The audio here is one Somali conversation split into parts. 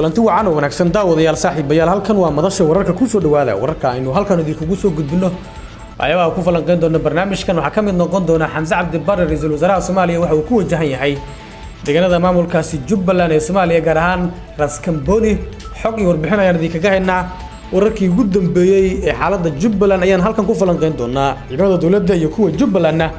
kulanti wacan oo wanaagsan daawadayaal saaxiibayaal halkan waa madasha wararka ku soo dhawaada wararka aynu halkan idinku soo gudbino ayaaba ku falanqeyn doona barnaamijkan waxa kamid noqon doona Xamza Cabdi Barre ra'iisul wasaaraha Soomaaliya waxa uu ku wajahan yahay deegaanada maamulkaasi Jubbaland ee Soomaaliya gaar ahaan Ras Kamboni xog iyo warbixin ayaan idinkaga haynaa wararkii ugu dambeeyay ee xaaladda Jubbaland ayaan halkan ku falanqeyn doonaa ciidamada dawladda iyo kuwa Jubbalandna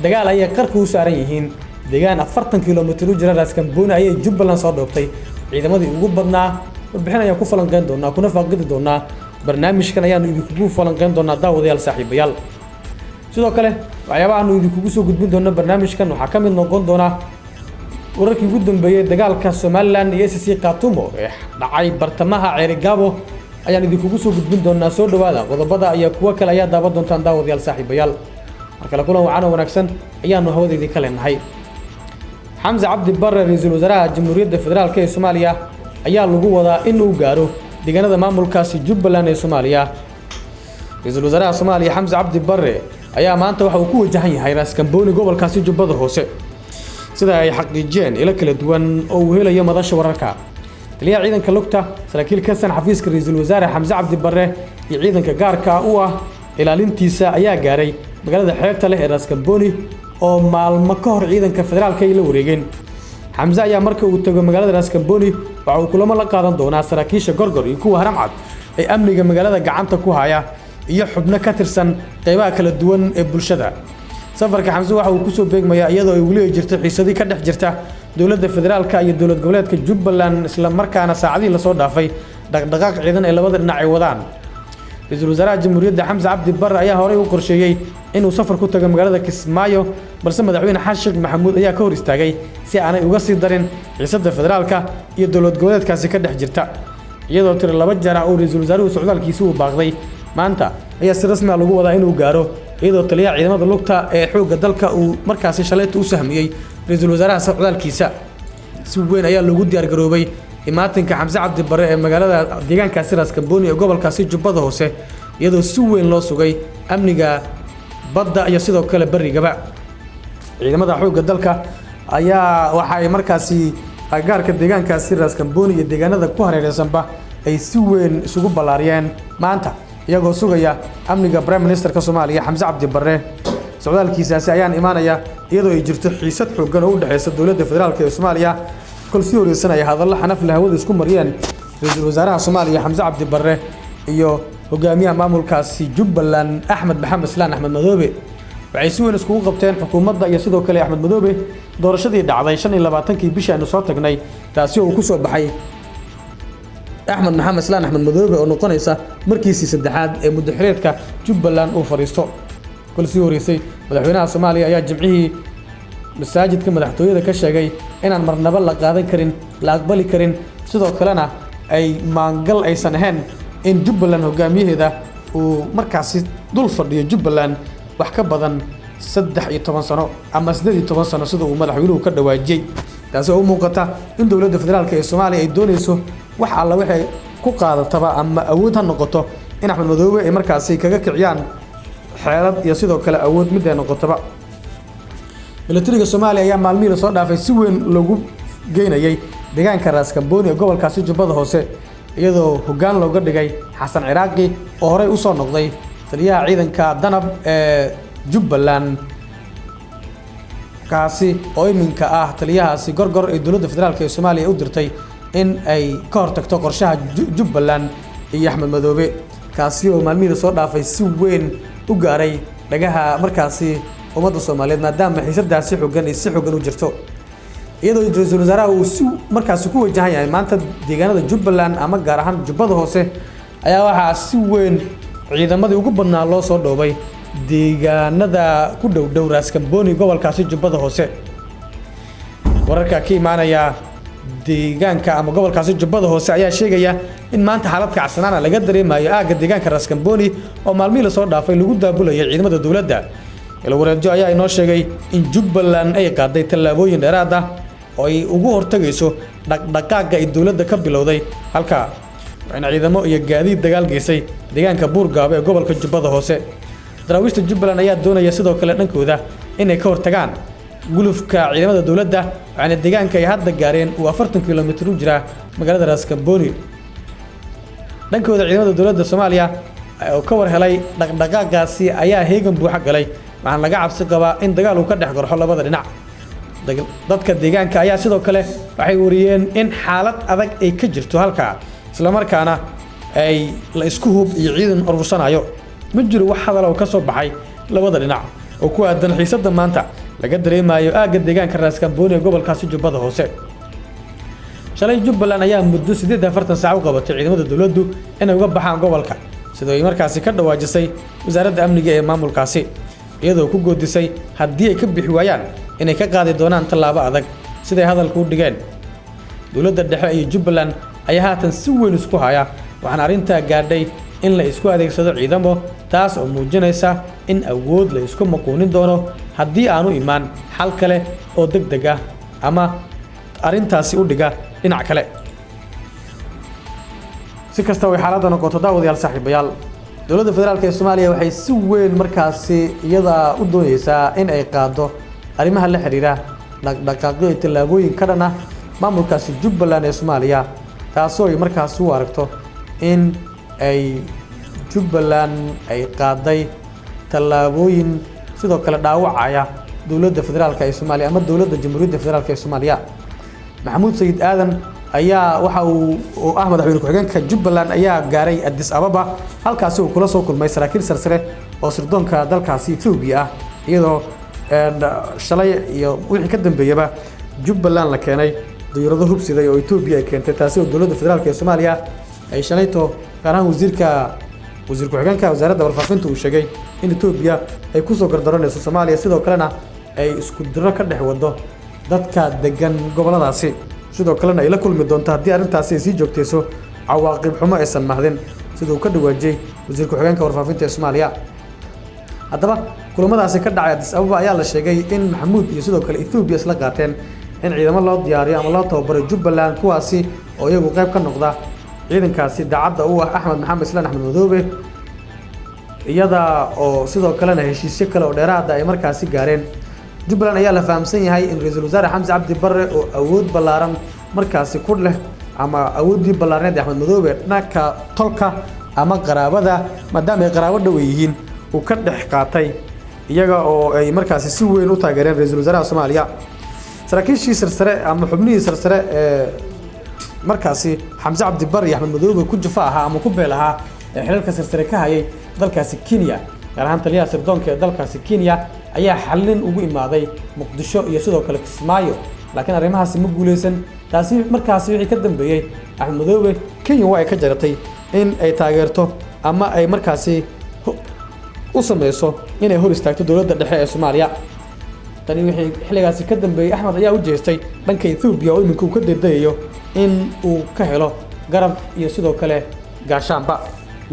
dagaal ay qarka u saaran yihiin deegaan 40 kiiloomitir u jira Ras Kamboni ay Jubbaland soo dhoobtay ciidamadii ugu badnaa warbixin ayaan ku falanqeyn doonaa kuna faaqidi doonaa barnaamijkan ayaan idinku falanqeyn doonaa daawadayaal saaxiibayaal sidoo kale waxyaabaha aanu idinku soo gudbin doona barnaamijkan waxa kamid noqon doona wararkii ugu dambeeyay dagaalka Somaliland iyo SSC Khartoum ee dhacay bartamaha Ceerigaabo ayaan idinku soo gudbin doonaa soo dhawaada qodobada ayaa kuwa kale ayaa daawan doontaan daawadayaal saaxiibayaal marka kulan wacan wanaagsan ayaanu hawada idinka leenahay Xamza Cabdi Barre ra'iisul wasaaraha Jamhuuriyadda Federaalka ee Soomaaliya ayaa lagu wadaa inuu gaaro deegaanada maamulkaasi Jubbaland ee Soomaaliya ra'iisul wasaaraha Soomaaliya Xamza Cabdi Barre ayaa maanta waxa uu ku wajahan yahay Ras Kamboni gobolkaasi Jubbada Hoose sida ay xaqiijiyeen ila kala duwan oo uu helayo madasha wararka taliyaha ciidanka lugta saraakiil ka san xafiiska ra'iisul wasaare Xamza Cabdi Barre iyo ciidanka gaarka u ah ilaalintiisa ayaa gaaray magaalada xeebta leh ee Ras Kamboni oo maalmo ka hor ciidanka federaalka ay la wareegeen Xamza ayaa markii uu tago magaalada Ras Kamboni waxa uu kulamo la qaadan doonaa saraakiisha Gorgor iyo kuwa Haramcad ee amniga magaalada gacanta ku haya iyo xubno ka tirsan qaybaha kala duwan ee bulshada safarka Xamza waxa uu ku soo beegmayaa iyadoo ay wali jirto xiisadii ka dhex jirta dawladda federaalka iyo dawlad goboleedka Jubbaland isla markaana saacadii la soo dhaafay dhaqdhaqaaq ciidan ee labada dhinac ay wadaan ra'iisul wasaaraha Jamhuuriyadda Xamza Cabdi Barre ayaa horey u qorsheeyay inuu safar ku tago magaalada Kismaayo balse madaxweyne Xasan Sheekh Maxamuud ayaa ka hor istaagay si aanay uga sii darin xiisadda federaalka iyo dawlad goboleedkaasi ka dhex jirta iyadoo tir laba jeer oo ra'iisul wasaaruhu socdaalkiisa uu baaqday maanta ayaa si rasmi ah lagu wadaa inuu gaaro iyadoo taliyaha ciidamada lugta ee xoogga dalka uu markaasi shalayta u sahmiyay ra'iisul wasaaraha socdaalkiisa si weyn ayaa lagu diyaar garoobay imaatinka Xamza Cabdi Barre ee magaalada deegaankaasi Ras Kamboni ee gobolkaasi Jubbada Hoose iyadoo si weyn loo sugay amniga badda iyo sidoo kale barigaba ciidamada xoogga dalka ayaa waxa ay markaasi agaarka deegaankaasi Ras Kamboni iyo deegaanada ku hareeraysanba ay si weyn isugu balaariyeen maanta iyagoo sugaya amniga Prime Ministerka Soomaaliya Xamza Cabdi Barre socdaalkiisaasi ayaan imaanaya iyadoo ay jirto xiisad xooggan oo u dhaxaysa dawladda federaalka ee Soomaaliya kol si horeysanaya hadallo xanaf leh hawada isku mariyeen ra'iisul wasaaraha Soomaaliya Xamza Cabdi Barre iyo hogaamiyaha maamulkaasi Jubbaland Axmed Maxamed Islaan Axmed Madoobe waxay si weyn iskugu qabteen xukuumadda iyo sidoo kale Axmed Madoobe doorashadii dhacday 25kii bishii aynu soo tagnay taasi oo ku soo baxay Axmed Maxamed Islaan Axmed Madoobe oo noqonaysa markiisii saddexaad ee muddaxireedka Jubbaland uu fariisto kol si horeysay madaxweynaha Soomaaliya ayaa jimcihii masaajidka madaxtooyada ka sheegay inaan marnaba la qaadan karin la aqbali karin sidoo kalena ay maangal aysan ahayn in Jubbaland hogaamiyaheeda uu markaasi dul fadhiyo Jubbaland wax ka badan 13 sano ama 18 sano sida uu madaxweynuhu ka dhawaajiyay taasi oo muuqata in dawladda federaalka ee Soomaaliya ay doonayso wax alla waxay ku qaadataba ama awood ha noqoto in Axmed Madoobe ay markaasi kaga kiciyaan xeelad iyo sidoo kale awood mid ay noqotaba militariga Soomaaliya ayaa maalmihii soo dhaafay si weyn lagu geynayay deegaanka Ras Kamboni ee gobolkaasi Jubbada Hoose iyadoo hoggaan looga dhigay Xasan Ciraaqi oo horey u soo noqday taliyaha ciidanka danab ee Jubbaland kaasi oo iminka ah taliyahaasi Gorgor ee dawladda federaalka ee Soomaaliya u dirtay in ay ka hortagto qorshaha Jubbaland iyo Axmed Madoobe kaasi oo maalmihii soo dhaafay si weyn u gaaray dhagaha markaasi ummadda Soomaaliyeed maadaama xiisadaasi xooggan ay si xooggan u jirto iyadoo ra'iisul wasaaraha uu si markaasi ku wajahan yahay maanta deegaanada Jubbaland ama gaar ahaan Jubbada Hoose ayaa waxa si weyn ciidamadii ugu badnaa loo soo dhoobay deegaanada ku dhow Ras Kamboni gobolkaasi Jubbada Hoose wararka ka imaanaya deegaanka ama gobolkaasi Jubbada Hoose ayaa sheegaya in maanta xaalad kacsanaana laga dareemayo aaga deegaanka Ras Kamboni oo maalmihii la soo dhaafay lagu daabulay ciidamada dawladda ilwareejo ayaa inoo sheegay in Jubbaland ay qaaday tallaabooyin dheeraad ah oo ay ugu hortagayso dhaqdhaqaaqa ay dawladda ka bilowday halka waxayna ciidamo iyo gaadiid dagaal geysay deegaanka Buurgaabo ee gobolka Jubbada Hoose daraawiishta Jubbaland ayaa doonaya sidoo kale dhankooda inay ka hortagaan gulufka ciidamada dowladda waxaana deegaanka ay hadda gaareen uu 40 kilomitir u jira magaalada Raskamboni dhankooda ciidamada dowladda Soomaaliya oo ka war helay dhaqdhaqaaqaasi ayaa heegan buuxa galay waxaan laga cabsi qabaa in dagaal uu ka dhex garxo labada dhinac dadka deegaanka ayaa sidoo kale waxay wariyeen in xaalad adag ay ka jirto halka isla markaana ay la isku hub iyo ciidan urursanayo ma jiro wax hadal oo ka soo baxay labada dhinac oo ku aadan xiisadda maanta laga dareemayo aagga deegaanka Raskamboni ee gobolkaasi Jubbada Hoose shalay Jubbaland ayaa muddo 48 saac u qabatay ciidamada dawladdu inay uga baxaan gobolka sidoo ay markaasi ka dhawaajisay wasaaradda amniga ee maamulkaasi iyadoo ku goodisay haddii ay ka bixi waayaan inay ka qaadi doonaan tallaabo adag siday hadalku u dhigeen dawladda dhexe iyo Jubbaland ayaa haatan si weyn isku haya waxaan arinta gaadhay in la isku adeegsado ciidamo taas oo muujinaysa in awood la isku maquunin doono haddii aanu imaan xal kale oo degdeg ah ama arintaasi u dhiga dhinac kale si kasta way xaaladda noqoto daawadayaal saaxiibayaal dowladda federaalka ee Soomaaliya waxay si weyn markaasi iyada u doonaysaa in ay qaado arrimaha la xiriira dhaqdhaqaaqyo iyo tallaabooyin ka dhan ah maamulkaasi Jubbaland ee Soomaaliya taasoo ay markaasi u aragto in ay Jubbaland ay qaaday tallaabooyin sidoo kale dhaawacaya dowladda federaalka ee Soomaaliya ama dowladda jamhuuriyadda federaalka ee Soomaaliya Maxamuud Sayid Aadan ayaa waxa uu madaxweyne ku-xigeenka Jubbaland ayaa gaaray Addis Ababa halkaas uu kula soo kulmay saraakiil sarsare oo sirdoonka dalkaasi Itoobiya ah iyadoo shalay iyo wixii ka dambeeyaba Jubbaland la keenay diyaarado hubsiday oo Itoobiya ay keentay taasi oo dowladda federaalka ee Soomaaliya ay shalayto gaar ahaan wasiir ku-xigeenka wasaaradda warfaafinta uu sheegay in Itoobiya ay ku soo gardaranayso Soomaaliya sidoo kalena ay isku diro ka dhex wado dadka degan goboladaasi sidoo kalena ay la kulmi doonto haddii arintaasi ay sii joogtayso cawaaqib xumo aysan mahdin sidoo ka dhawaajay wasiir ku-xigeenka warfaafinta ee Soomaaliya haddaba kulamadaasi ka dhacay Addis Ababa ayaa la sheegay in Maxamuud iyo sidoo kale Itoobiya isla qaateen in ciidamo loo diyaariyo ama loo tababaro Jubbaland kuwaasi oo iyagu qayb ka noqda ciidankaasi daacadda u ah Axmed Maxamed Islaan Axmed Madoobe iyada oo sidoo kalena heshiisyo kale oo dheeraad ah ay markaasi gaareen Jubbaland ayaa la fahamsan yahay in ra'iisul wasaare Xamse Cabdi Barre oo awood ballaaran markaasi ku leh ama awoodii ballaarneed Axmed Madoobe dhanka tolka ama qaraabada maadaama ay qaraabo dhow yihiin uu ka dhex qaatay iyaga oo ay markaasi si weyn u taageereen ra'iisul wasaaraha Soomaaliya saraakiishii sarsare ama xubnihii sarsare ee markaasi Xamse Cabdi Barre iyo Axmed Madoobe ku jafaa ahaa ama ku beel ahaa ee xilalka sarsare ka hayay dalkaasi Kenya gaar ahaan taliyaha sirdoonka ee dalkaasi Kenya ayaa xalin ugu imaaday Muqdisho iyo sidoo kale Kismaayo laakiin arrimahaasi ma guuleysan taasi markaasi wixii ka dambeeyay Axmed Madoobe Kenya waa ay ka jaratay in ay taageerto ama ay markaasi u sameeyso inay hor istaagto dowladda dhexe ee Soomaaliya tani wixii xilligaasi ka dambeeyay Axmed ayaa u jeestay dhanka Itoobiya oo iminka uu ka deedayo in uu ka helo garab iyo sidoo kale gaashaanba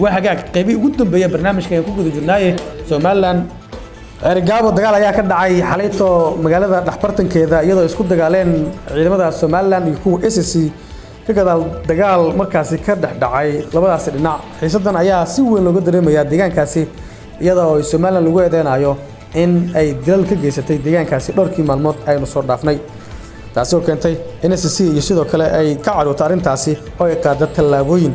waa hagaag qaybi ugu dambeeyay barnaamijka ay ku guda jirnaaye Somaliland ergaabo dagaal ayaa ka dhacay xalayto magaalada dhaxbartankeeda iyadoo isku dagaaleen ciidamada Somaliland iyo kuwa SSC ka gadaal dagaal markaasi ka dhacay labadaas dhinac xiisadan ayaa si weyn looga dareemayaa deegaankaasi iyadoo Somaliland lagu eedeynayo in ay dilal ka geysatay deegaankaasi dhowrkii maalmood aynu soo dhaafnay taasi oo keentay in SSC iyo sidoo kale ay ka carooto arintaasi oo ay qaado tallaabooyin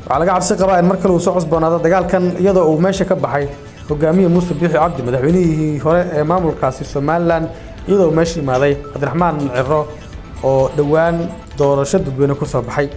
waxaa laga cabsi qabaa in mar kale uu soo cusboonaado dagaalkan iyadoo uu meesha ka baxay hogaamiye Muuse Biixi Cabdi madaxweynihii hore ee maamulkaasi Somaliland iyadoo meesha imaaday Cabdiraxmaan Ciro oo dhawaan doorasho dadweyne ku soo baxay